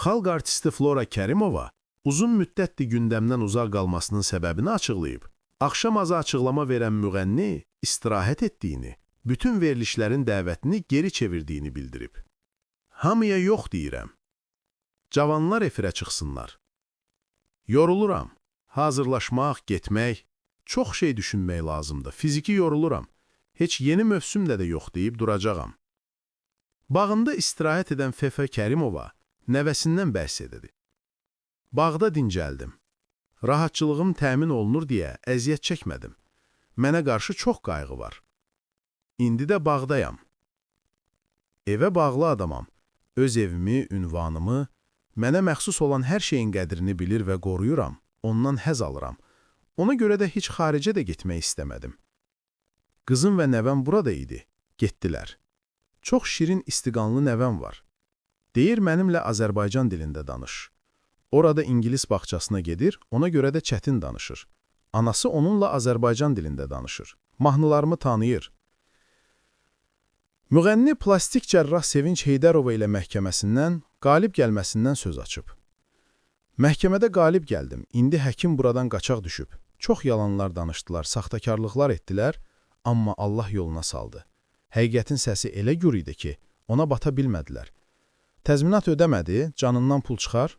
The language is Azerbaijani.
Xalq artisti Flora Kərimova uzun müddətdir gündəmdən uzaq qalmasının səbəbini açıqlayıb. Axşam azı açıqlama verən müğənni istirahət etdiyini, bütün verilişlərin dəvətini geri çevirdiyini bildirib. Hamıya yox deyirəm. Cavanlar efirə çıxsınlar. Yoruluram. Hazırlaşmaq, getmək, çox şey düşünmək lazımdır. Fiziki yoruluram. Heç yeni mövsümdə də yox deyib duracağam. Bağında istirahət edən Fefe Kərimova nəvəsindən bəhs edir. Bağda dincəldim. Rahatçılığım təmin olunur deyə əziyyət çəkmədim. Mənə qarşı çox qayğı var. İndi də bağdayam. Evə bağlı adamam. Öz evimi, ünvanımı, mənə məxsus olan hər şeyin qədrini bilir və qoruyuram. Ondan həz alıram. Ona görə də heç xaricə də getmək istəmədim. Qızım və nəvəm burada idi. Getdilər. Çox şirin istiqanlı nəvəm var. Deyir, mənimlə Azərbaycan dilində danış. Orada İngilis bağçasına gedir, ona görə də çətin danışır. Anası onunla Azərbaycan dilində danışır. Mahnılarımı tanıyır. Müğənni plastik cərrah Sevinç Heydərova ilə məhkəməsindən, qalib gəlməsindən söz açıb. Məhkəmədə qalib gəldim. İndi həkim buradan qaçaq düşüb. Çox yalanlar danışdılar, saxtakarlıqlar etdilər, amma Allah yoluna saldı. Həqiqətin səsi elə gür idi ki, ona bata bilmədilər. Təzminat ödəmədi, canından pul çıxar,